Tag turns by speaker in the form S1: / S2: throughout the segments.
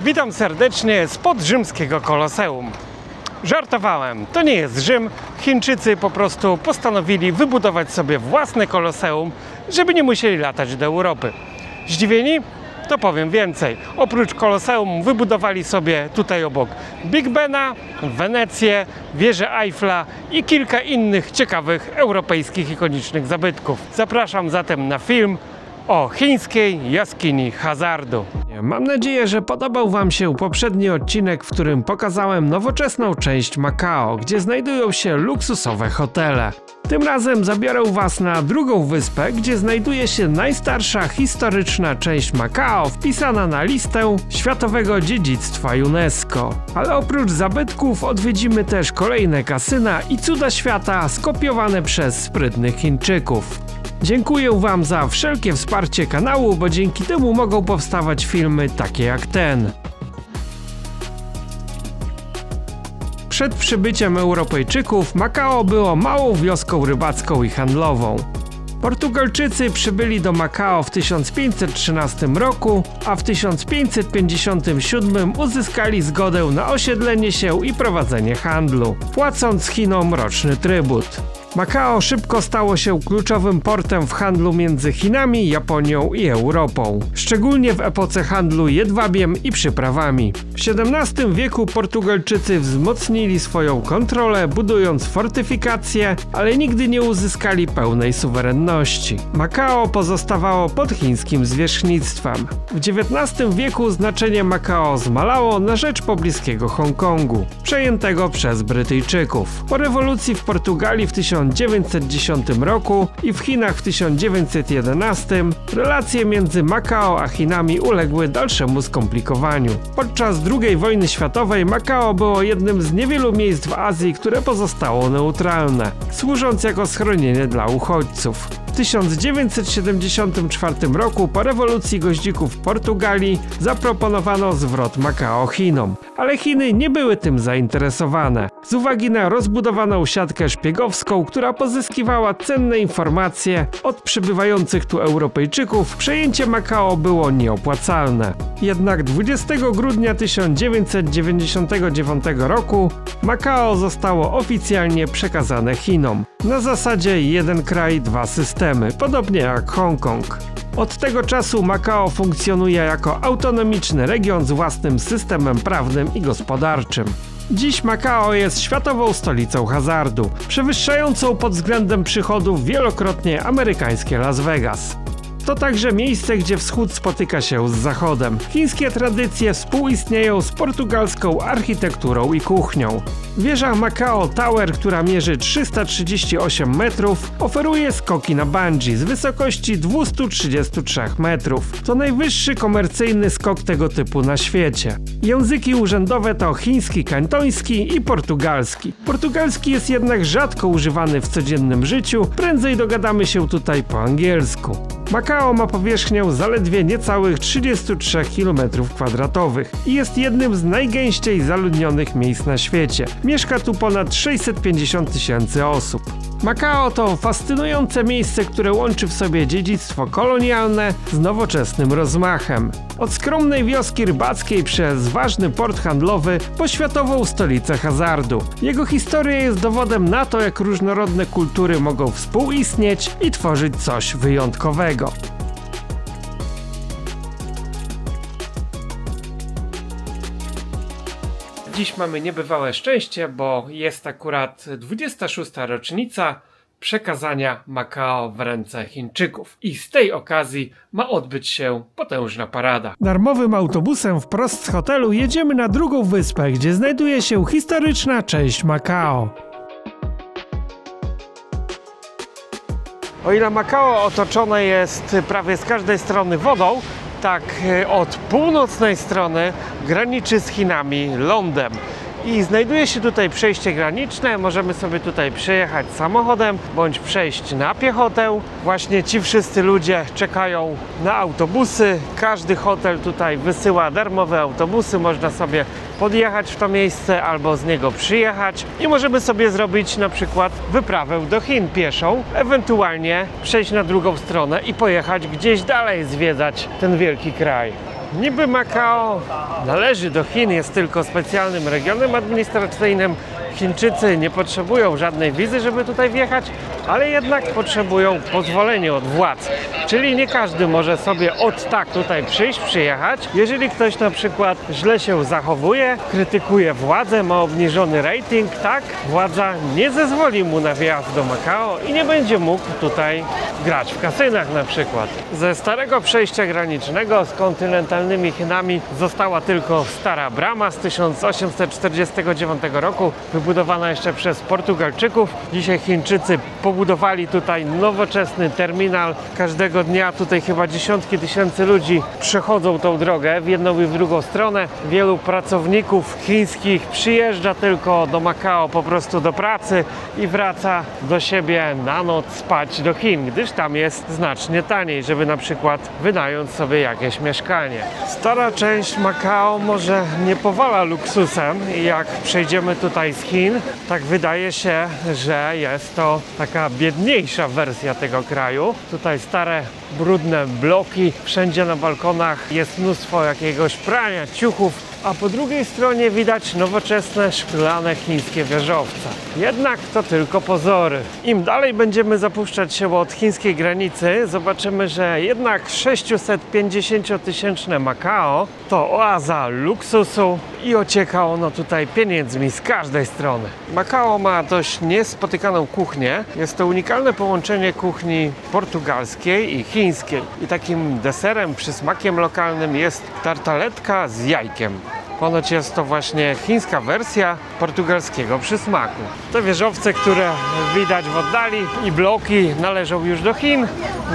S1: Witam serdecznie spod rzymskiego Koloseum. Żartowałem, to nie jest Rzym. Chińczycy po prostu postanowili wybudować sobie własne Koloseum, żeby nie musieli latać do Europy. Zdziwieni? To powiem więcej. Oprócz Koloseum wybudowali sobie tutaj obok Big Bena, Wenecję, wieżę Eiffla i kilka innych ciekawych europejskich ikonicznych zabytków. Zapraszam zatem na film o chińskiej jaskini hazardu. Mam nadzieję, że podobał Wam się poprzedni odcinek, w którym pokazałem nowoczesną część Makao, gdzie znajdują się luksusowe hotele. Tym razem zabiorę Was na drugą wyspę, gdzie znajduje się najstarsza historyczna część Makao, wpisana na listę Światowego Dziedzictwa UNESCO. Ale oprócz zabytków odwiedzimy też kolejne kasyna i cuda świata skopiowane przez sprytnych Chińczyków. Dziękuję Wam za wszelkie wsparcie kanału, bo dzięki temu mogą powstawać filmy takie jak ten. Przed przybyciem Europejczyków Makao było małą wioską rybacką i handlową. Portugalczycy przybyli do Makao w 1513 roku, a w 1557 uzyskali zgodę na osiedlenie się i prowadzenie handlu, płacąc Chinom roczny trybut. Makao szybko stało się kluczowym portem w handlu między Chinami, Japonią i Europą, szczególnie w epoce handlu jedwabiem i przyprawami. W XVII wieku Portugalczycy wzmocnili swoją kontrolę, budując fortyfikacje, ale nigdy nie uzyskali pełnej suwerenności. Makao pozostawało pod chińskim zwierzchnictwem. W XIX wieku znaczenie Makao zmalało na rzecz pobliskiego Hongkongu, przejętego przez Brytyjczyków. Po rewolucji w Portugalii w 1910 roku i w Chinach w 1911 relacje między Makao a Chinami uległy dalszemu skomplikowaniu. Podczas II wojny światowej Makao było jednym z niewielu miejsc w Azji, które pozostało neutralne, służąc jako schronienie dla uchodźców. W 1974 roku po rewolucji goździków w Portugalii zaproponowano zwrot Makao Chinom, ale Chiny nie były tym zainteresowane. Z uwagi na rozbudowaną siatkę szpiegowską, która pozyskiwała cenne informacje od przybywających tu Europejczyków, przejęcie Makao było nieopłacalne. Jednak 20 grudnia 1999 roku Makao zostało oficjalnie przekazane Chinom. Na zasadzie jeden kraj, dwa systemy, podobnie jak Hongkong. Od tego czasu Makao funkcjonuje jako autonomiczny region z własnym systemem prawnym i gospodarczym. Dziś Makao jest światową stolicą hazardu, przewyższającą pod względem przychodów wielokrotnie amerykańskie Las Vegas. To także miejsce, gdzie wschód spotyka się z zachodem. Chińskie tradycje współistnieją z portugalską architekturą i kuchnią. Wieża Makao Tower, która mierzy 338 metrów, oferuje skoki na bungee z wysokości 233 metrów. To najwyższy komercyjny skok tego typu na świecie. Języki urzędowe to chiński, kantoński i portugalski. Portugalski jest jednak rzadko używany w codziennym życiu, prędzej dogadamy się tutaj po angielsku. Makao ma powierzchnię zaledwie niecałych 33 km² i jest jednym z najgęściej zaludnionych miejsc na świecie. Mieszka tu ponad 650 tysięcy osób. Makao to fascynujące miejsce, które łączy w sobie dziedzictwo kolonialne z nowoczesnym rozmachem. Od skromnej wioski rybackiej przez ważny port handlowy po światową stolicę hazardu. Jego historia jest dowodem na to, jak różnorodne kultury mogą współistnieć i tworzyć coś wyjątkowego. Dziś mamy niebywałe szczęście, bo jest akurat 26. rocznica przekazania Makao w ręce Chińczyków i z tej okazji ma odbyć się potężna parada. Darmowym autobusem wprost z hotelu jedziemy na drugą wyspę, gdzie znajduje się historyczna część Makao. O ile Makao otoczone jest prawie z każdej strony wodą, tak od północnej strony graniczy z Chinami lądem. I znajduje się tutaj przejście graniczne, możemy sobie tutaj przejechać samochodem bądź przejść na piechotę. Właśnie ci wszyscy ludzie czekają na autobusy. Każdy hotel tutaj wysyła darmowe autobusy, można sobie podjechać w to miejsce albo z niego przyjechać i możemy sobie zrobić na przykład wyprawę do Chin pieszą, ewentualnie przejść na drugą stronę i pojechać gdzieś dalej zwiedzać ten wielki kraj. Niby Makao należy do Chin, jest tylko specjalnym regionem administracyjnym. Chińczycy nie potrzebują żadnej wizy, żeby tutaj wjechać, ale jednak potrzebują pozwolenia od władz. Czyli nie każdy może sobie od tak tutaj przyjechać. Jeżeli ktoś na przykład źle się zachowuje, krytykuje władzę, ma obniżony rating, tak, władza nie zezwoli mu na wjazd do Makao i nie będzie mógł tutaj grać w kasynach na przykład. Ze starego przejścia granicznego z kontynentalnymi Chinami została tylko stara brama z 1849 roku, wybudowana jeszcze przez Portugalczyków. Dzisiaj Chińczycy pobudowali tutaj nowoczesny terminal. Każdego dnia tutaj chyba dziesiątki tysięcy ludzi przechodzą tą drogę w jedną i w drugą stronę. Wielu pracowników chińskich przyjeżdża tylko do Makao po prostu do pracy i wraca do siebie na noc spać do Chin, gdyż tam jest znacznie taniej, żeby na przykład wynająć sobie jakieś mieszkanie. Stara część Makao może nie powala luksusem i jak przejdziemy tutaj z Chin, tak wydaje się, że jest to taka biedniejsza wersja tego kraju. Tutaj stare, brudne bloki, wszędzie na balkonach jest mnóstwo jakiegoś prania, ciuchów, a po drugiej stronie widać nowoczesne, szklane chińskie wieżowce. Jednak to tylko pozory. Im dalej będziemy zapuszczać się od chińskiej granicy, zobaczymy, że jednak 650-tysięczne Makao to oaza luksusu i ocieka ono tutaj pieniędzmi z każdej strony. Makao ma dość niespotykaną kuchnię. Jest to unikalne połączenie kuchni portugalskiej i chińskiej. I takim deserem, przysmakiem lokalnym jest tartaletka z jajkiem. Ponoć jest to właśnie chińska wersja portugalskiego przysmaku. Te wieżowce, które widać w oddali i bloki należą już do Chin.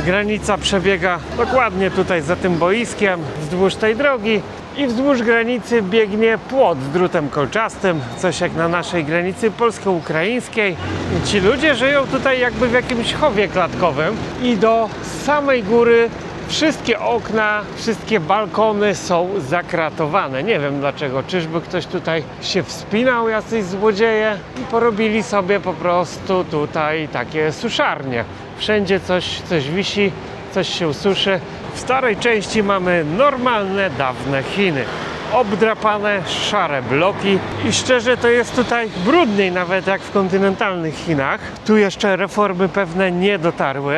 S1: Granica przebiega dokładnie tutaj za tym boiskiem, wzdłuż tej drogi. I wzdłuż granicy biegnie płot z drutem kolczastym, coś jak na naszej granicy polsko-ukraińskiej. I ci ludzie żyją tutaj jakby w jakimś chowie klatkowym i do samej góry wszystkie okna, wszystkie balkony są zakratowane. Nie wiem dlaczego. Czyżby ktoś tutaj się wspinał, jacyś złodzieje i porobili sobie po prostu tutaj takie suszarnie. Wszędzie coś wisi, coś się suszy. W starej części mamy normalne, dawne Chiny. Obdrapane, szare bloki i szczerze to jest tutaj brudniej nawet jak w kontynentalnych Chinach. Tu jeszcze reformy pewne nie dotarły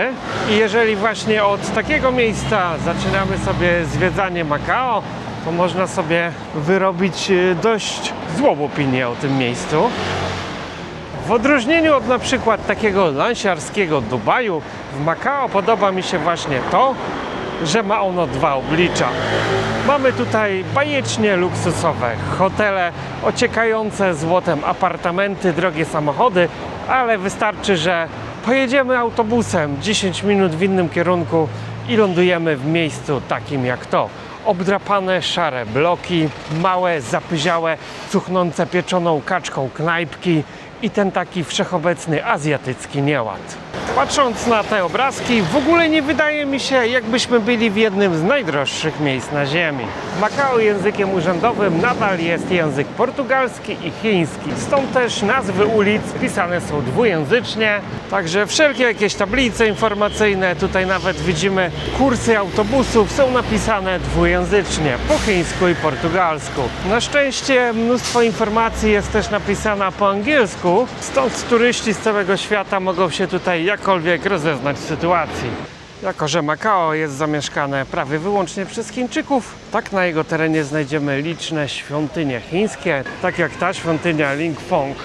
S1: i jeżeli właśnie od takiego miejsca zaczynamy sobie zwiedzanie Makao, to można sobie wyrobić dość złą opinię o tym miejscu. W odróżnieniu od na przykład takiego lansiarskiego Dubaju, w Makao podoba mi się właśnie to, że ma ono dwa oblicza. Mamy tutaj bajecznie luksusowe hotele, ociekające złotem apartamenty, drogie samochody, ale wystarczy, że pojedziemy autobusem 10 minut w innym kierunku i lądujemy w miejscu takim jak to. Obdrapane, szare bloki, małe, zapyziałe, cuchnące pieczoną kaczką knajpki i ten taki wszechobecny azjatycki nieład. Patrząc na te obrazki, w ogóle nie wydaje mi się, jakbyśmy byli w jednym z najdroższych miejsc na ziemi. W Makao językiem urzędowym nadal jest język portugalski i chiński. Stąd też nazwy ulic pisane są dwujęzycznie. Także wszelkie jakieś tablice informacyjne, tutaj nawet widzimy kursy autobusów, są napisane dwujęzycznie, po chińsku i portugalsku. Na szczęście mnóstwo informacji jest też napisana po angielsku, stąd turyści z całego świata mogą się tutaj jakkolwiek rozeznać w sytuacji. Jako że Makao jest zamieszkane prawie wyłącznie przez Chińczyków, tak na jego terenie znajdziemy liczne świątynie chińskie, tak jak ta świątynia Lingfeng.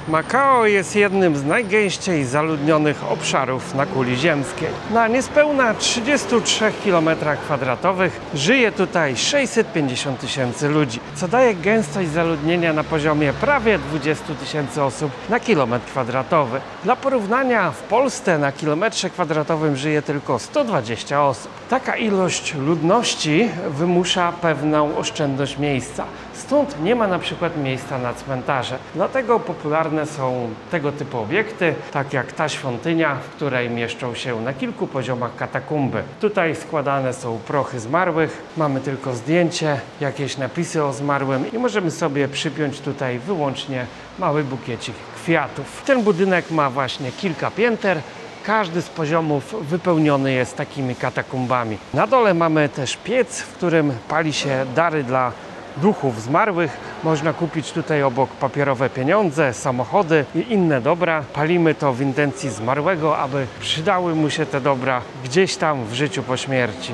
S1: Makao jest jednym z najgęściej zaludnionych obszarów na kuli ziemskiej. Na niespełna 33 km² żyje tutaj 650 tysięcy ludzi, co daje gęstość zaludnienia na poziomie prawie 20 tysięcy osób na kilometr kwadratowy. Dla porównania, w Polsce na kilometrze kwadratowym żyje tylko 120 osób. Taka ilość ludności wymusza pewną oszczędność miejsca. Stąd nie ma na przykład miejsca na cmentarze. Dlatego popularne są tego typu obiekty, tak jak ta świątynia, w której mieszczą się na kilku poziomach katakumby. Tutaj składane są prochy zmarłych, mamy tylko zdjęcie, jakieś napisy o zmarłym i możemy sobie przypiąć tutaj wyłącznie mały bukiecik kwiatów. Ten budynek ma właśnie kilka pięter Każdy z poziomów wypełniony jest takimi katakumbami. Na dole mamy też piec, w którym pali się dary dla duchów zmarłych. Można kupić tutaj obok papierowe pieniądze, samochody i inne dobra. Palimy to w intencji zmarłego, aby przydały mu się te dobra gdzieś tam w życiu po śmierci.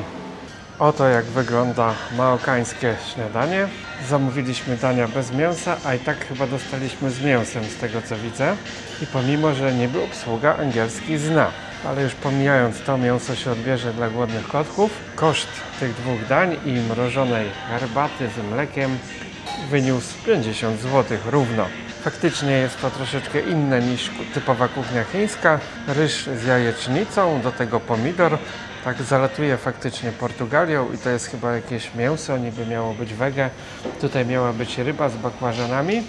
S1: Oto jak wygląda marokańskie śniadanie. Zamówiliśmy dania bez mięsa, a i tak chyba dostaliśmy z mięsem, z tego co widzę. I pomimo, że niby obsługa angielski zna. Ale już pomijając to, mięso się odbierze dla głodnych kotków. Koszt tych dwóch dań i mrożonej herbaty z mlekiem wyniósł 50 zł równo. Faktycznie jest to troszeczkę inne niż typowa kuchnia chińska. Ryż z jajecznicą, do tego pomidor. Tak zalatuje faktycznie Portugalią i to jest chyba jakieś mięso, niby miało być wege. Tutaj miała być ryba z bakłażanami.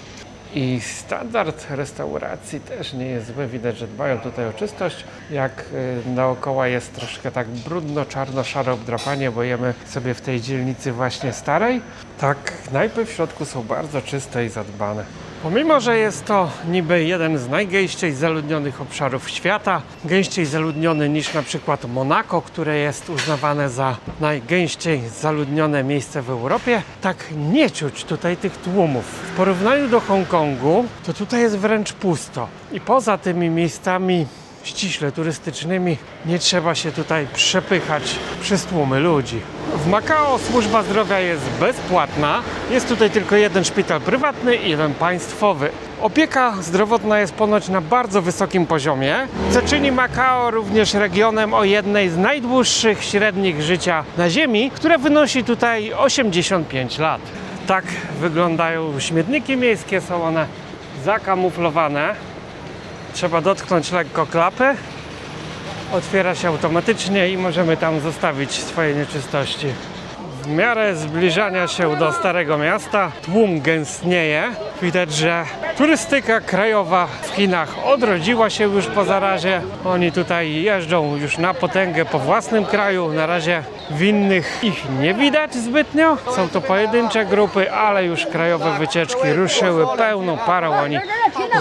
S1: I standard restauracji też nie jest zły, widać, że dbają tutaj o czystość. Jak dookoła jest troszkę tak brudno, czarno, szaro obdrapanie, bo jemy sobie w tej dzielnicy właśnie starej. Tak, knajpy w środku są bardzo czyste i zadbane. Pomimo, że jest to niby jeden z najgęściej zaludnionych obszarów świata, gęściej zaludniony niż na przykład Monako, które jest uznawane za najgęściej zaludnione miejsce w Europie, tak nie czuć tutaj tych tłumów. W porównaniu do Hongkongu, to tutaj jest wręcz pusto. I poza tymi miejscami ściśle turystycznymi nie trzeba się tutaj przepychać przez tłumy ludzi. W Makao służba zdrowia jest bezpłatna. Jest tutaj tylko jeden szpital prywatny i jeden państwowy. Opieka zdrowotna jest ponoć na bardzo wysokim poziomie, co czyni Makao również regionem o jednej z najdłuższych średnich życia na Ziemi, która wynosi tutaj 85 lat. Tak wyglądają śmietniki miejskie, są one zakamuflowane. Trzeba dotknąć lekko klapy. Otwiera się automatycznie i możemy tam zostawić swoje nieczystości. W miarę zbliżania się do Starego Miasta tłum gęstnieje. Widać, że turystyka krajowa w Chinach odrodziła się już po zarazie. Oni tutaj jeżdżą już na potęgę po własnym kraju. Na razie w innych ich nie widać zbytnio. Są to pojedyncze grupy, ale już krajowe wycieczki ruszyły pełną parą. Oni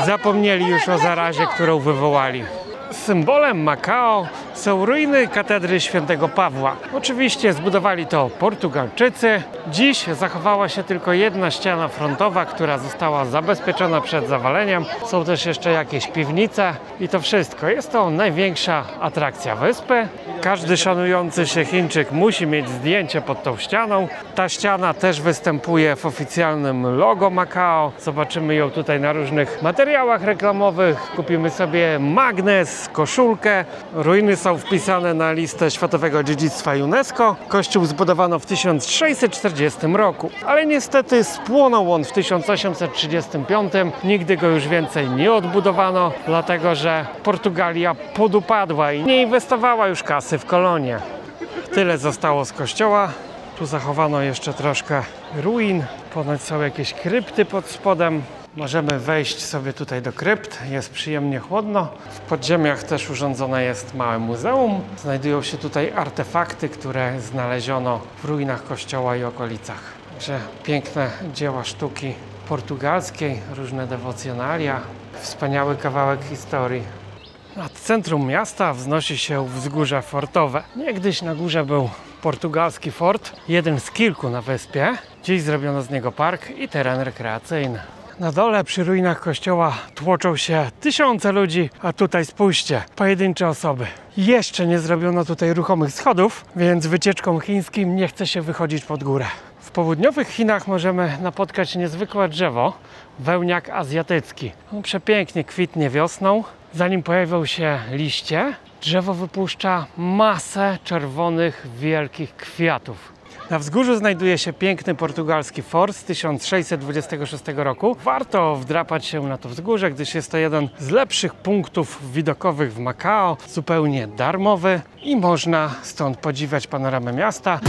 S1: zapomnieli już o zarazie, którą wywołali. Symbolem Makao są ruiny katedry świętego Pawła. Oczywiście zbudowali to Portugalczycy. Dziś zachowała się tylko jedna ściana frontowa, która została zabezpieczona przed zawaleniem. Są też jeszcze jakieś piwnice i to wszystko. Jest to największa atrakcja wyspy. Każdy szanujący się Chińczyk musi mieć zdjęcie pod tą ścianą. Ta ściana też występuje w oficjalnym logo Makao. Zobaczymy ją tutaj na różnych materiałach reklamowych. Kupimy sobie magnes, koszulkę. Ruiny są wpisane na listę Światowego Dziedzictwa UNESCO. Kościół zbudowano w 1640 roku, ale niestety spłonął on w 1835. Nigdy go już więcej nie odbudowano, dlatego że Portugalia podupadła i nie inwestowała już kasy w kolonie. Tyle zostało z kościoła. Tu zachowano jeszcze troszkę ruin. Ponoć są jakieś krypty pod spodem. Możemy wejść sobie tutaj do krypt, jest przyjemnie chłodno. W podziemiach też urządzone jest małe muzeum. Znajdują się tutaj artefakty, które znaleziono w ruinach kościoła i okolicach. Także piękne dzieła sztuki portugalskiej, różne dewocjonalia, wspaniały kawałek historii. Nad centrum miasta wznosi się wzgórze fortowe. Niegdyś na górze był portugalski fort, jeden z kilku na wyspie. Dziś zrobiono z niego park i teren rekreacyjny. Na dole przy ruinach kościoła tłoczą się tysiące ludzi, a tutaj spójrzcie, pojedyncze osoby. Jeszcze nie zrobiono tutaj ruchomych schodów, więc wycieczkom chińskim nie chce się wychodzić pod górę. W południowych Chinach możemy napotkać niezwykłe drzewo, wełniak azjatycki. On przepięknie kwitnie wiosną, zanim pojawią się liście. Drzewo wypuszcza masę czerwonych, wielkich kwiatów. Na wzgórzu znajduje się piękny portugalski fort z 1626 roku. Warto wdrapać się na to wzgórze, gdyż jest to jeden z lepszych punktów widokowych w Makao, zupełnie darmowy i można stąd podziwiać panoramę miasta.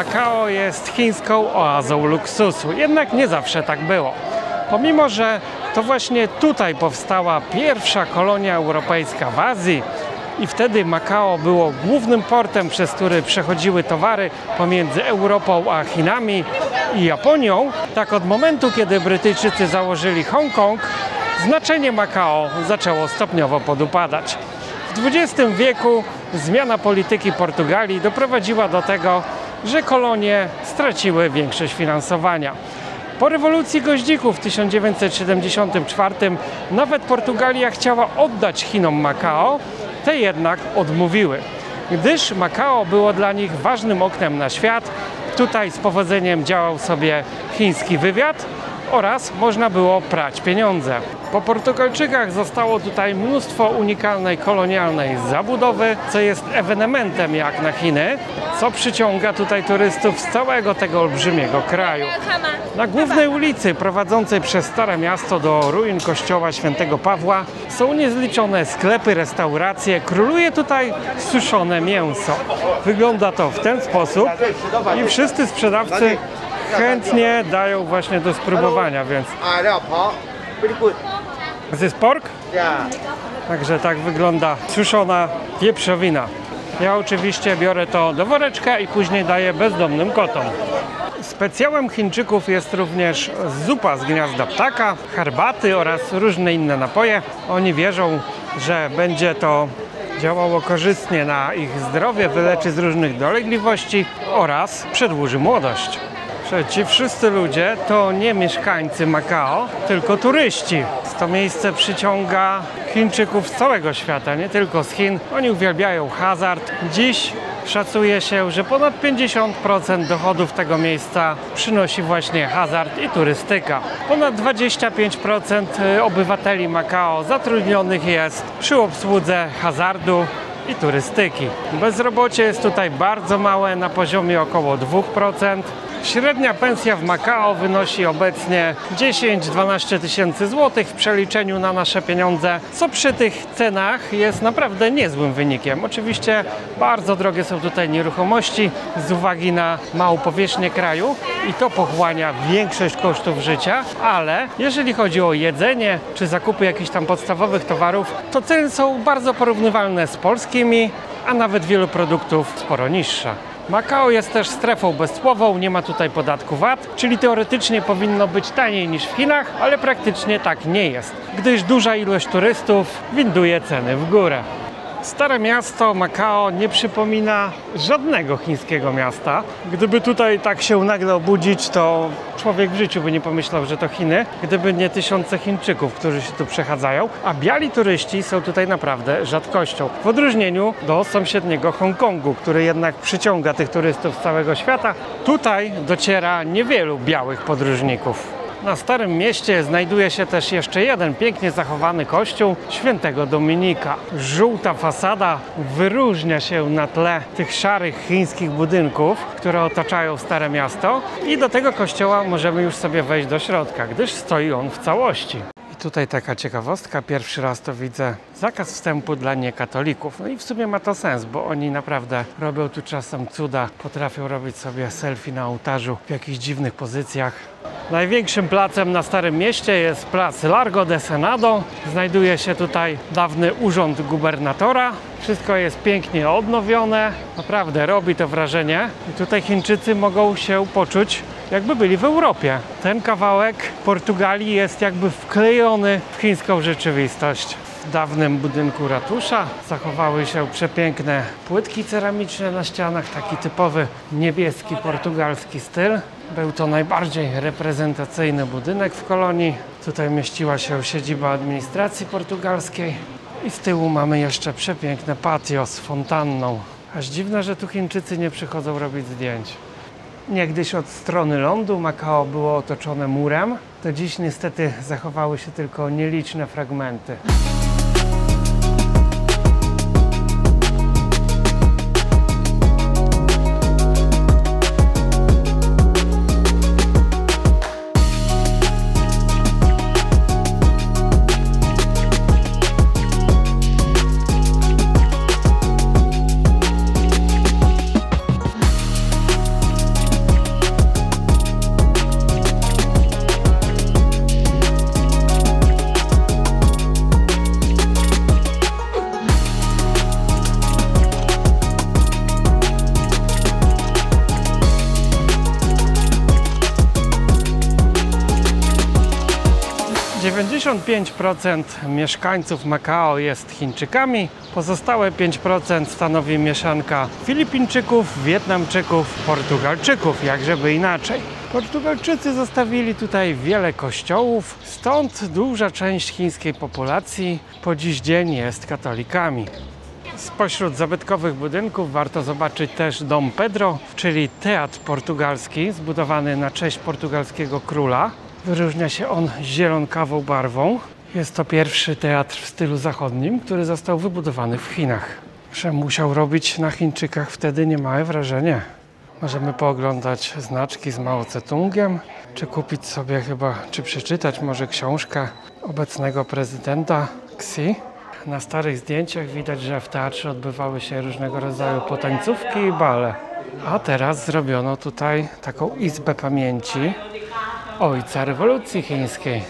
S1: Makao jest chińską oazą luksusu, jednak nie zawsze tak było. Pomimo że to właśnie tutaj powstała pierwsza kolonia europejska w Azji i wtedy Makao było głównym portem, przez który przechodziły towary pomiędzy Europą a Chinami i Japonią, tak od momentu, kiedy Brytyjczycy założyli Hongkong, znaczenie Makao zaczęło stopniowo podupadać. W XX wieku zmiana polityki Portugalii doprowadziła do tego, że kolonie straciły większość finansowania. Po rewolucji goździków w 1974 nawet Portugalia chciała oddać Chinom Makao, te jednak odmówiły, gdyż Makao było dla nich ważnym oknem na świat. Tutaj z powodzeniem działał sobie chiński wywiad oraz można było prać pieniądze. Po Portugalczykach zostało tutaj mnóstwo unikalnej kolonialnej zabudowy, co jest ewenementem jak na Chiny, co przyciąga tutaj turystów z całego tego olbrzymiego kraju. Na głównej ulicy prowadzącej przez Stare Miasto do ruin kościoła Świętego Pawła są niezliczone sklepy, restauracje, króluje tutaj suszone mięso. Wygląda to w ten sposób i wszyscy sprzedawcy chętnie dają właśnie do spróbowania, więc... This is pork? Także tak wygląda suszona wieprzowina. Ja oczywiście biorę to do woreczka i później daję bezdomnym kotom. Specjałem Chińczyków jest również zupa z gniazda ptaka, herbaty oraz różne inne napoje. Oni wierzą, że będzie to działało korzystnie na ich zdrowie, wyleczy z różnych dolegliwości oraz przedłuży młodość. Ci wszyscy ludzie to nie mieszkańcy Makao, tylko turyści. To miejsce przyciąga Chińczyków z całego świata, nie tylko z Chin. Oni uwielbiają hazard. Dziś szacuje się, że ponad 50% dochodów tego miejsca przynosi właśnie hazard i turystyka. Ponad 25% obywateli Makao zatrudnionych jest przy obsłudze hazardu i turystyki. Bezrobocie jest tutaj bardzo małe, na poziomie około 2%. Średnia pensja w Makao wynosi obecnie 10-12 tysięcy złotych w przeliczeniu na nasze pieniądze, co przy tych cenach jest naprawdę niezłym wynikiem. Oczywiście bardzo drogie są tutaj nieruchomości z uwagi na małą powierzchnię kraju i to pochłania większość kosztów życia, ale jeżeli chodzi o jedzenie czy zakupy jakichś tam podstawowych towarów, to ceny są bardzo porównywalne z polskimi, a nawet wielu produktów sporo niższe. Makao jest też strefą bezcłową, nie ma tutaj podatku VAT, czyli teoretycznie powinno być taniej niż w Chinach, ale praktycznie tak nie jest, gdyż duża ilość turystów winduje ceny w górę. Stare Miasto Makao nie przypomina żadnego chińskiego miasta. Gdyby tutaj tak się nagle obudzić, to człowiek w życiu by nie pomyślał, że to Chiny, gdyby nie tysiące Chińczyków, którzy się tu przechadzają, a biali turyści są tutaj naprawdę rzadkością. W odróżnieniu do sąsiedniego Hongkongu, który jednak przyciąga tych turystów z całego świata, tutaj dociera niewielu białych podróżników. Na Starym Mieście znajduje się też jeszcze jeden pięknie zachowany kościół Świętego Dominika. Żółta fasada wyróżnia się na tle tych szarych chińskich budynków, które otaczają Stare Miasto i do tego kościoła możemy już sobie wejść do środka, gdyż stoi on w całości. I tutaj taka ciekawostka, pierwszy raz to widzę zakaz wstępu dla niekatolików. No i w sumie ma to sens, bo oni naprawdę robią tu czasem cuda, potrafią robić sobie selfie na ołtarzu w jakichś dziwnych pozycjach. Największym placem na Starym Mieście jest plac Largo de Senado. Znajduje się tutaj dawny urząd gubernatora. Wszystko jest pięknie odnowione. Naprawdę robi to wrażenie. I tutaj Chińczycy mogą się poczuć, jakby byli w Europie. Ten kawałek Portugalii jest jakby wklejony w chińską rzeczywistość. W dawnym budynku ratusza zachowały się przepiękne płytki ceramiczne na ścianach, taki typowy niebieski portugalski styl. Był to najbardziej reprezentacyjny budynek w kolonii. Tutaj mieściła się siedziba administracji portugalskiej i z tyłu mamy jeszcze przepiękne patio z fontanną. Aż dziwne, że tu Chińczycy nie przychodzą robić zdjęć. Niegdyś od strony lądu Makao było otoczone murem, to dziś niestety zachowały się tylko nieliczne fragmenty. 95% mieszkańców Makao jest Chińczykami, pozostałe 5% stanowi mieszanka Filipińczyków, Wietnamczyków, Portugalczyków, jak żeby inaczej. Portugalczycy zostawili tutaj wiele kościołów, stąd duża część chińskiej populacji po dziś dzień jest katolikami. Spośród zabytkowych budynków warto zobaczyć też Dom Pedro, czyli teatr portugalski zbudowany na cześć portugalskiego króla. Wyróżnia się on zielonkawą barwą. Jest to pierwszy teatr w stylu zachodnim, który został wybudowany w Chinach. Że musiał robić na Chińczykach wtedy niemałe wrażenie. Możemy pooglądać znaczki z Mao Tse-tungiem, czy kupić sobie czy przeczytać może książkę obecnego prezydenta Xi. Na starych zdjęciach widać, że w teatrze odbywały się różnego rodzaju potańcówki i bale. A teraz zrobiono tutaj taką izbę pamięci ojca rewolucji chińskiej.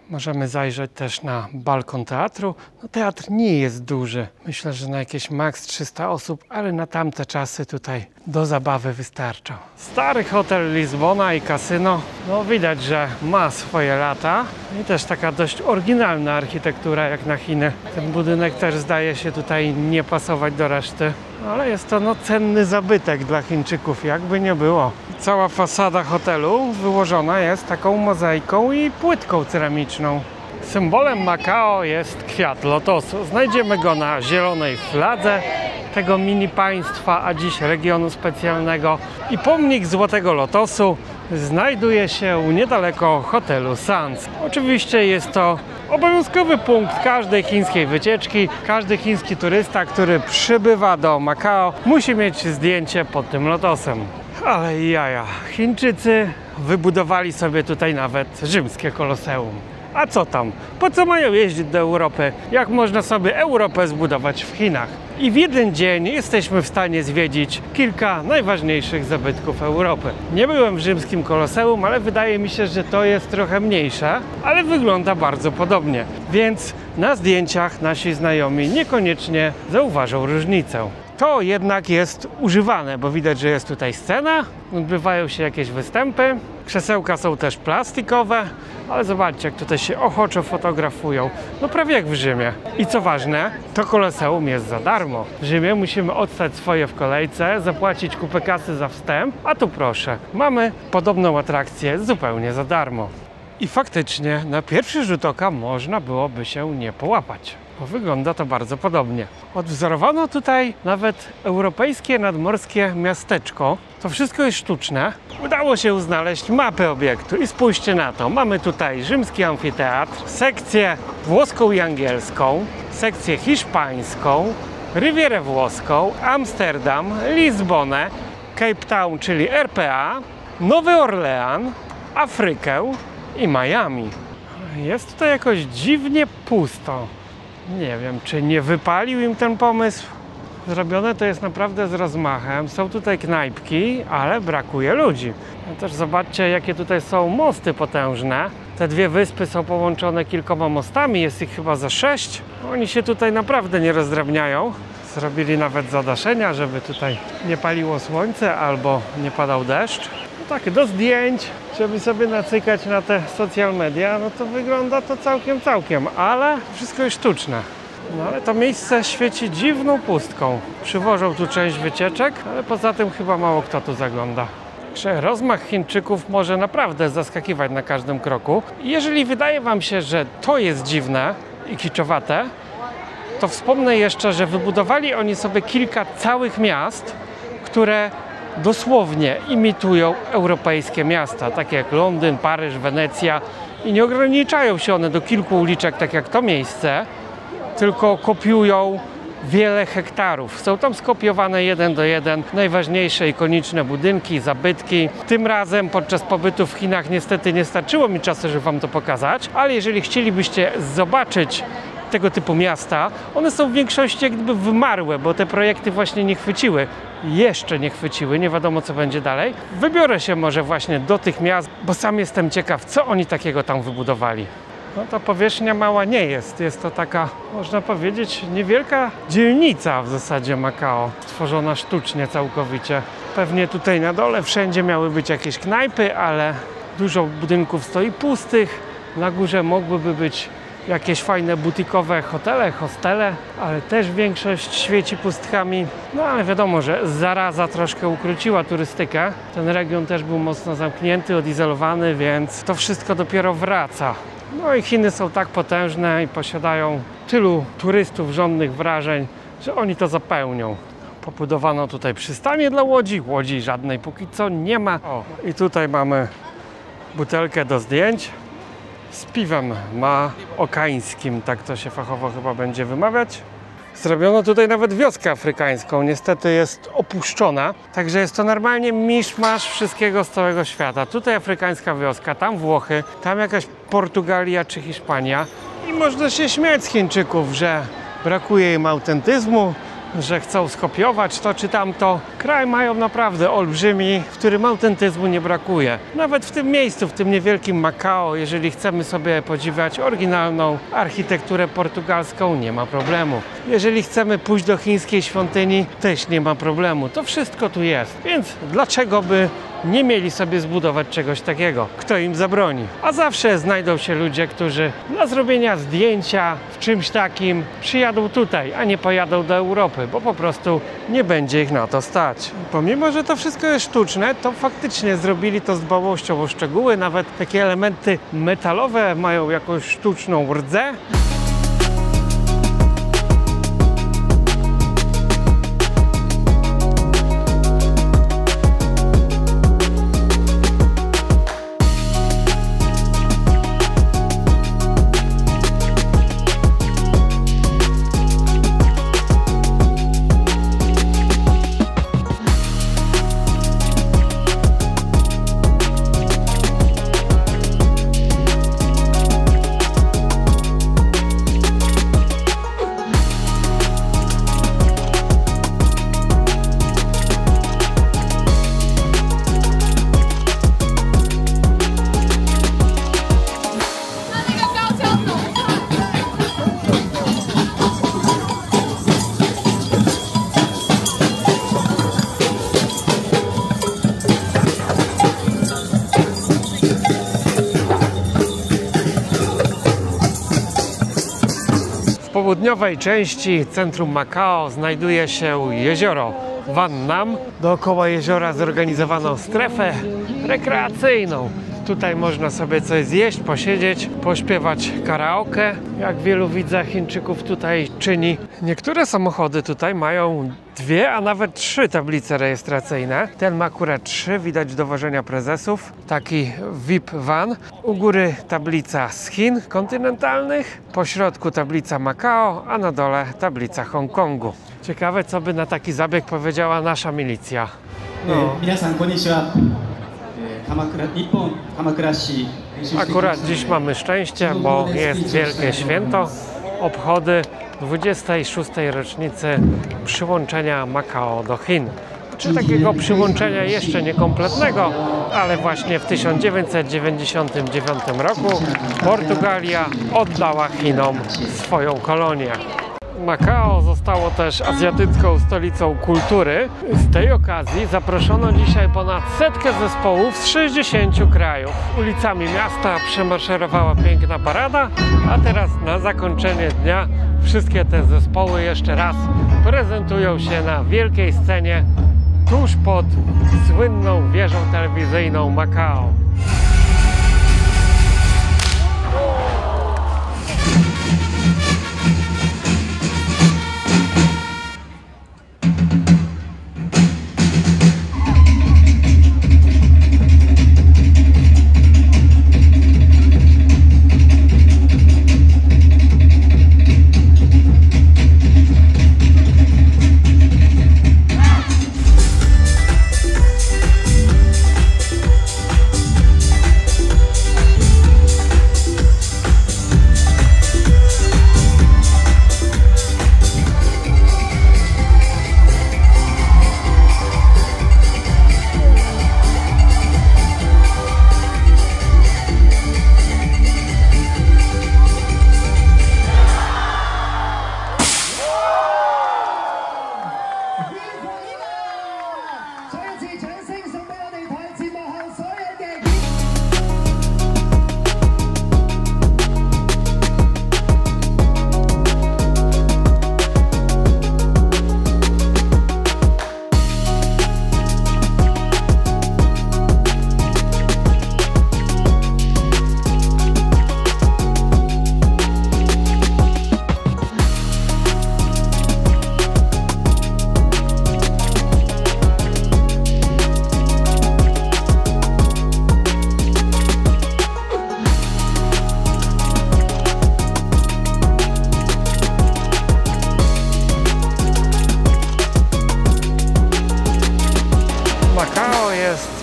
S1: Możemy zajrzeć też na balkon teatru. No, teatr nie jest duży. Myślę, że na jakieś maks 300 osób, ale na tamte czasy tutaj do zabawy wystarczał. Stary hotel Lizbona i kasyno. No widać, że ma swoje lata. I też taka dość oryginalna architektura jak na Chiny. Ten budynek też zdaje się tutaj nie pasować do reszty. Ale jest to cenny zabytek dla Chińczyków, jakby nie było. Cała fasada hotelu wyłożona jest taką mozaiką i płytką ceramiczną. Symbolem Makao jest kwiat lotosu. Znajdziemy go na zielonej fladze tego mini państwa, a dziś regionu specjalnego. I pomnik Złotego Lotosu znajduje się niedaleko hotelu Sands. Oczywiście jest to obowiązkowy punkt każdej chińskiej wycieczki. Każdy chiński turysta, który przybywa do Makao, musi mieć zdjęcie pod tym lotosem. Ale jaja, Chińczycy wybudowali sobie tutaj nawet rzymskie koloseum. A co tam? Po co mają jeździć do Europy, jak można sobie Europę zbudować w Chinach? I w jeden dzień jesteśmy w stanie zwiedzić kilka najważniejszych zabytków Europy. Nie byłem w rzymskim koloseum, ale wydaje mi się, że to jest trochę mniejsze, ale wygląda bardzo podobnie. Więc na zdjęciach nasi znajomi niekoniecznie zauważą różnicę. To jednak jest używane, bo widać, że jest tutaj scena, odbywają się jakieś występy, krzesełka są też plastikowe, ale zobaczcie, jak tutaj się ochoczo fotografują, no prawie jak w Rzymie. I co ważne, to koloseum jest za darmo. W Rzymie musimy odstać swoje w kolejce, zapłacić kupę kasy za wstęp, a tu proszę, mamy podobną atrakcję zupełnie za darmo. I faktycznie na pierwszy rzut oka można byłoby się nie połapać, bo wygląda to bardzo podobnie. Odwzorowano tutaj nawet europejskie nadmorskie miasteczko. To wszystko jest sztuczne. Udało się znaleźć mapę obiektu i spójrzcie na to. Mamy tutaj rzymski amfiteatr, sekcję włoską i angielską, sekcję hiszpańską, Rivierę Włoską, Amsterdam, Lizbonę, Cape Town, czyli RPA, Nowy Orlean, Afrykę i Miami. Jest to jakoś dziwnie pusto. Nie wiem, czy nie wypalił im ten pomysł. Zrobione to jest naprawdę z rozmachem. Są tutaj knajpki, ale brakuje ludzi. No też zobaczcie, jakie tutaj są mosty potężne. Te dwie wyspy są połączone kilkoma mostami, jest ich chyba za 6. Oni się tutaj naprawdę nie rozdrabniają. Zrobili nawet zadaszenia, żeby tutaj nie paliło słońce albo nie padał deszcz. No tak, do zdjęć, żeby sobie nacykać na te social media, no to wygląda to całkiem, ale wszystko jest sztuczne. No ale to miejsce świeci dziwną pustką. Przywożą tu część wycieczek, ale poza tym chyba mało kto tu zagląda. Także rozmach Chińczyków może naprawdę zaskakiwać na każdym kroku. I jeżeli wydaje wam się, że to jest dziwne i kiczowate, to wspomnę jeszcze, że wybudowali oni sobie kilka całych miast, które dosłownie imitują europejskie miasta, takie jak Londyn, Paryż, Wenecja, i nie ograniczają się one do kilku uliczek, tak jak to miejsce, tylko kopiują wiele hektarów. Są tam skopiowane 1 do 1 najważniejsze ikoniczne budynki, zabytki. Tym razem podczas pobytu w Chinach niestety nie starczyło mi czasu, żeby wam to pokazać, ale jeżeli chcielibyście zobaczyć tego typu miasta, one są w większości jak gdyby wymarłe, bo te projekty właśnie nie chwyciły. Jeszcze nie chwyciły, nie wiadomo co będzie dalej. Wybiorę się może właśnie do tych miast, bo sam jestem ciekaw, co oni takiego tam wybudowali. No ta powierzchnia mała nie jest. Jest to taka, można powiedzieć, niewielka dzielnica w zasadzie Makao, stworzona sztucznie całkowicie. Pewnie tutaj na dole wszędzie miały być jakieś knajpy, ale dużo budynków stoi pustych. Na górze mogłyby być jakieś fajne butikowe hotele, hostele, ale też większość świeci pustkami. No ale wiadomo, że zaraza troszkę ukróciła turystykę. Ten region też był mocno zamknięty, odizolowany, więc to wszystko dopiero wraca. No i Chiny są tak potężne i posiadają tylu turystów, żądnych wrażeń, że oni to zapełnią. Pobudowano tutaj przystanie dla łodzi. Łodzi żadnej póki co nie ma. O, i tutaj mamy butelkę do zdjęć z piwem maokańskim, tak to się fachowo chyba będzie wymawiać. Zrobiono tutaj nawet wioskę afrykańską, niestety jest opuszczona, także jest to normalnie miszmasz wszystkiego z całego świata. Tutaj afrykańska wioska, tam Włochy, tam jakaś Portugalia czy Hiszpania i można się śmiać z Chińczyków, że brakuje im autentyzmu, że chcą skopiować to czy tamto. Kraj mają naprawdę olbrzymi, w którym autentyzmu nie brakuje. Nawet w tym miejscu, w tym niewielkim Makao, jeżeli chcemy sobie podziwiać oryginalną architekturę portugalską, nie ma problemu. Jeżeli chcemy pójść do chińskiej świątyni, też nie ma problemu. To wszystko tu jest, więc dlaczego by nie mieli sobie zbudować czegoś takiego? Kto im zabroni? A zawsze znajdą się ludzie, którzy dla zrobienia zdjęcia w czymś takim przyjadą tutaj, a nie pojadą do Europy, bo po prostu nie będzie ich na to stać. Pomimo, że to wszystko jest sztuczne, to faktycznie zrobili to z dbałością o szczegóły. Nawet takie elementy metalowe mają jakąś sztuczną rdzę. W południowej części centrum Makao znajduje się jezioro Van Nam. Dookoła jeziora zorganizowano strefę rekreacyjną. Tutaj można sobie coś zjeść, posiedzieć, pośpiewać karaoke, jak wielu widzę Chińczyków tutaj czyni. Niektóre samochody tutaj mają 2, a nawet 3 tablice rejestracyjne. Ten ma akurat 3, widać dowożenia prezesów. Taki VIP van. U góry tablica z Chin kontynentalnych, po środku tablica Makao, a na dole tablica Hongkongu. Ciekawe, co by na taki zabieg powiedziała nasza milicja. No. Akurat dziś mamy szczęście, bo jest wielkie święto, obchody 26. rocznicy przyłączenia Makao do Chin. Czy takiego przyłączenia jeszcze niekompletnego, ale właśnie w 1999 roku Portugalia oddała Chinom swoją kolonię. Makao zostało też azjatycką stolicą kultury. Z tej okazji zaproszono dzisiaj ponad 100 zespołów z 60 krajów. Ulicami miasta przemaszerowała piękna parada, a teraz na zakończenie dnia wszystkie te zespoły jeszcze raz prezentują się na wielkiej scenie tuż pod słynną wieżą telewizyjną Makao.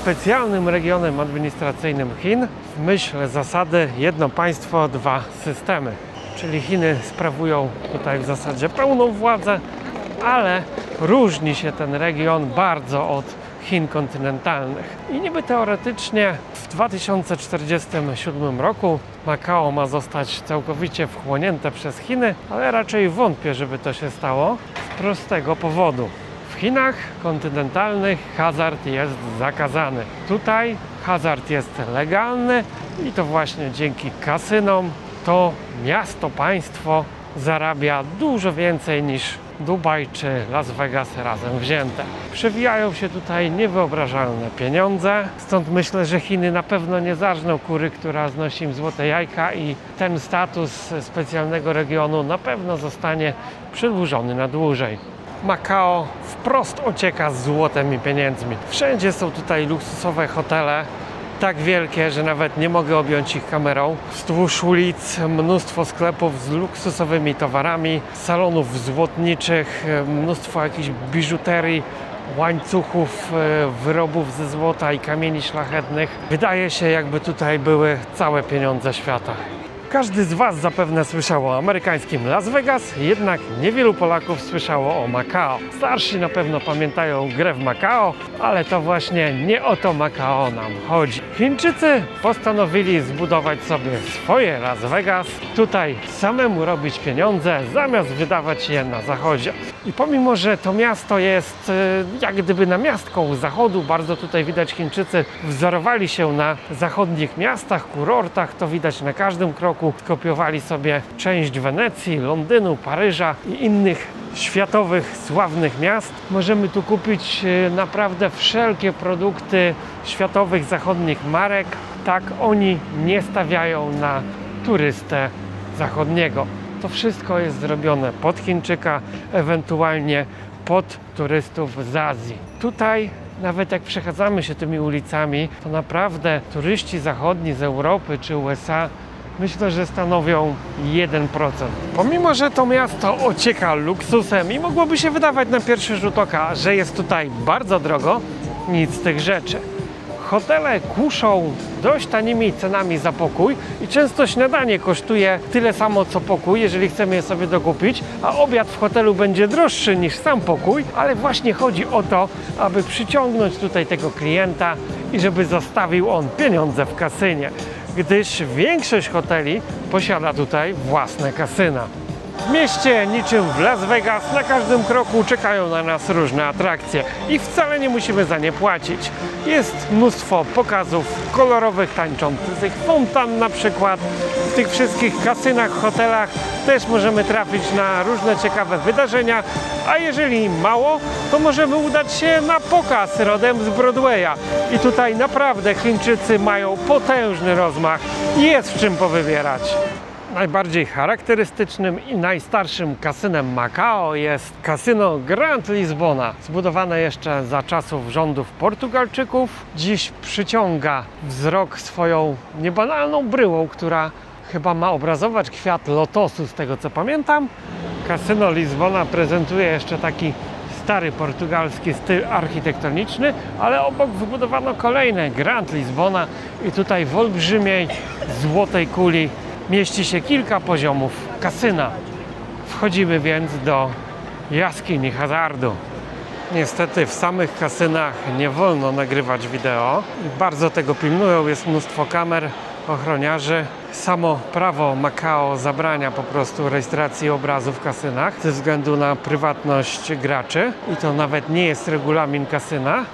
S1: specjalnym regionem administracyjnym Chin w myśl zasady jedno państwo, dwa systemy. Czyli Chiny sprawują tutaj w zasadzie pełną władzę, ale różni się ten region bardzo od Chin kontynentalnych. I niby teoretycznie w 2047 roku Makao ma zostać całkowicie wchłonięte przez Chiny, ale raczej wątpię, żeby to się stało z prostego powodu. W Chinach kontynentalnych hazard jest zakazany. Tutaj hazard jest legalny i to właśnie dzięki kasynom to miasto, państwo zarabia dużo więcej niż Dubaj czy Las Vegas razem wzięte. Przewijają się tutaj niewyobrażalne pieniądze, stąd myślę, że Chiny na pewno nie zarżną kury, która znosi im złote jajka i ten status specjalnego regionu na pewno zostanie przedłużony na dłużej. Makao wprost ocieka z złotem i pieniędzmi. Wszędzie są tutaj luksusowe hotele, tak wielkie, że nawet nie mogę objąć ich kamerą. Wzdłuż ulic mnóstwo sklepów z luksusowymi towarami, salonów złotniczych, mnóstwo jakichś biżuterii, łańcuchów, wyrobów ze złota i kamieni szlachetnych. Wydaje się, jakby tutaj były całe pieniądze świata. Każdy z Was zapewne słyszał o amerykańskim Las Vegas, jednak niewielu Polaków słyszało o Makao. Starsi na pewno pamiętają grę w Makao, ale to właśnie nie o to Makao nam chodzi. Chińczycy postanowili zbudować sobie swoje Las Vegas, tutaj samemu robić pieniądze, zamiast wydawać je na zachodzie. I pomimo, że to miasto jest jak gdyby namiastką zachodu, bardzo tutaj widać Chińczycy wzorowali się na zachodnich miastach, kurortach, to widać na każdym kroku. Kopiowali sobie część Wenecji, Londynu, Paryża i innych światowych, sławnych miast. Możemy tu kupić naprawdę wszelkie produkty światowych, zachodnich marek. Tak, oni nie stawiają na turystę zachodniego. To wszystko jest zrobione pod Chińczyka, ewentualnie pod turystów z Azji. Tutaj nawet jak przechadzamy się tymi ulicami, to naprawdę turyści zachodni z Europy czy USA myślę, że stanowią 1%. Pomimo, że to miasto ocieka luksusem i mogłoby się wydawać na pierwszy rzut oka, że jest tutaj bardzo drogo, nic z tych rzeczy. Hotele kuszą dość tanimi cenami za pokój i często śniadanie kosztuje tyle samo co pokój, jeżeli chcemy je sobie dokupić, a obiad w hotelu będzie droższy niż sam pokój, ale właśnie chodzi o to, aby przyciągnąć tutaj tego klienta i żeby zostawił on pieniądze w kasynie, gdyż większość hoteli posiada tutaj własne kasyna. W mieście, niczym w Las Vegas, na każdym kroku czekają na nas różne atrakcje i wcale nie musimy za nie płacić. Jest mnóstwo pokazów kolorowych, tańczących fontan na przykład. W tych wszystkich kasynach, hotelach też możemy trafić na różne ciekawe wydarzenia, a jeżeli mało, to możemy udać się na pokaz rodem z Broadwaya. I tutaj naprawdę Chińczycy mają potężny rozmach i jest w czym powybierać. Najbardziej charakterystycznym i najstarszym kasynem Makao jest kasyno Grand Lisbona, zbudowane jeszcze za czasów rządów Portugalczyków. Dziś przyciąga wzrok swoją niebanalną bryłą, która chyba ma obrazować kwiat lotosu, z tego co pamiętam. Kasyno Lizbona prezentuje jeszcze taki stary portugalski styl architektoniczny, ale obok wybudowano kolejne Grand Lisbona i tutaj w olbrzymiej złotej kuli mieści się kilka poziomów kasyna. Wchodzimy więc do jaskini hazardu. Niestety w samych kasynach nie wolno nagrywać wideo. Bardzo tego pilnują, jest mnóstwo kamer, ochroniarzy. Samo prawo Makao zabrania po prostu rejestracji obrazu w kasynach ze względu na prywatność graczy. I to nawet nie jest regulamin kasyna,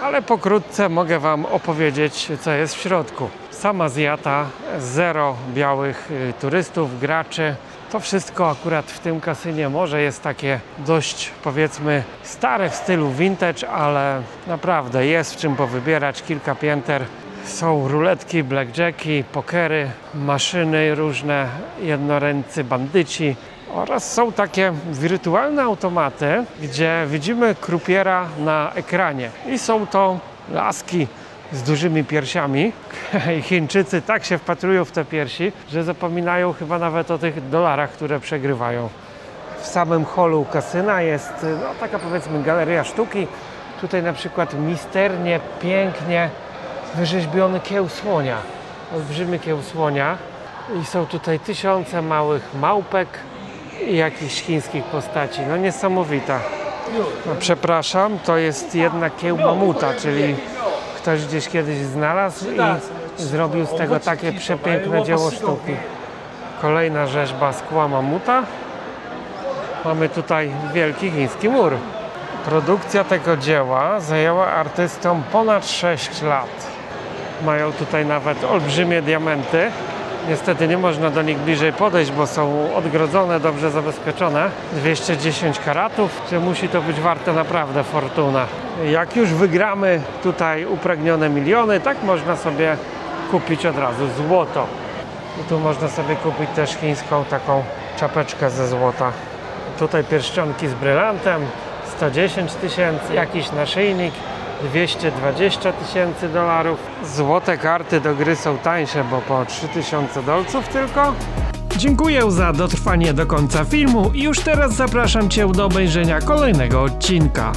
S1: ale pokrótce mogę Wam opowiedzieć, co jest w środku. Sama zjata, zero białych turystów, graczy. To wszystko akurat w tym kasynie może jest takie dość, powiedzmy, stare w stylu vintage, ale naprawdę jest w czym powybierać, kilka pięter. Są ruletki, blackjacki, pokery, maszyny różne, jednoręcy bandyci oraz są takie wirtualne automaty, gdzie widzimy krupiera na ekranie i są to laski z dużymi piersiami. Chińczycy tak się wpatrują w te piersi, że zapominają chyba nawet o tych dolarach, które przegrywają. W samym holu kasyna jest taka, powiedzmy, galeria sztuki. Tutaj na przykład misternie, pięknie wyrzeźbiony kieł słonia. Olbrzymi kieł słonia. I są tutaj tysiące małych małpek i jakichś chińskich postaci. No niesamowita. No, przepraszam, to jest jednak kieł mamuta, czyli ktoś gdzieś kiedyś znalazł i zrobił z tego takie przepiękne dzieło sztuki. Kolejna rzeźba z kła mamuta. Mamy tutaj wielki chiński mur. Produkcja tego dzieła zajęła artystom ponad 6 lat. Mają tutaj nawet olbrzymie diamenty. Niestety nie można do nich bliżej podejść, bo są odgrodzone, dobrze zabezpieczone. 210 karatów, że musi to być warte naprawdę fortuna. Jak już wygramy tutaj upragnione miliony, tak można sobie kupić od razu złoto. I tu można sobie kupić też chińską taką czapeczkę ze złota. Tutaj pierścionki z brylantem, 110 tysięcy, jakiś naszyjnik, 220 tysięcy dolarów. Złote karty do gry są tańsze, bo po 3000 dolców tylko. Dziękuję za dotrwanie do końca filmu i już teraz zapraszam Cię do obejrzenia kolejnego odcinka.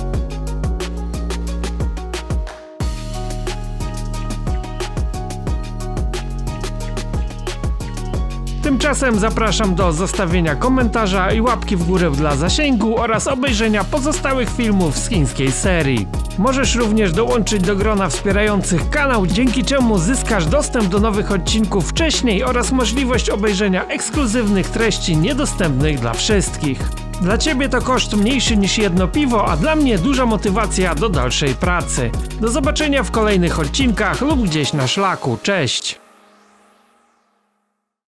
S1: Tymczasem zapraszam do zostawienia komentarza i łapki w górę dla zasięgu oraz obejrzenia pozostałych filmów z chińskiej serii. Możesz również dołączyć do grona wspierających kanał, dzięki czemu zyskasz dostęp do nowych odcinków wcześniej oraz możliwość obejrzenia ekskluzywnych treści niedostępnych dla wszystkich. Dla Ciebie to koszt mniejszy niż jedno piwo, a dla mnie duża motywacja do dalszej pracy. Do zobaczenia w kolejnych odcinkach lub gdzieś na szlaku. Cześć!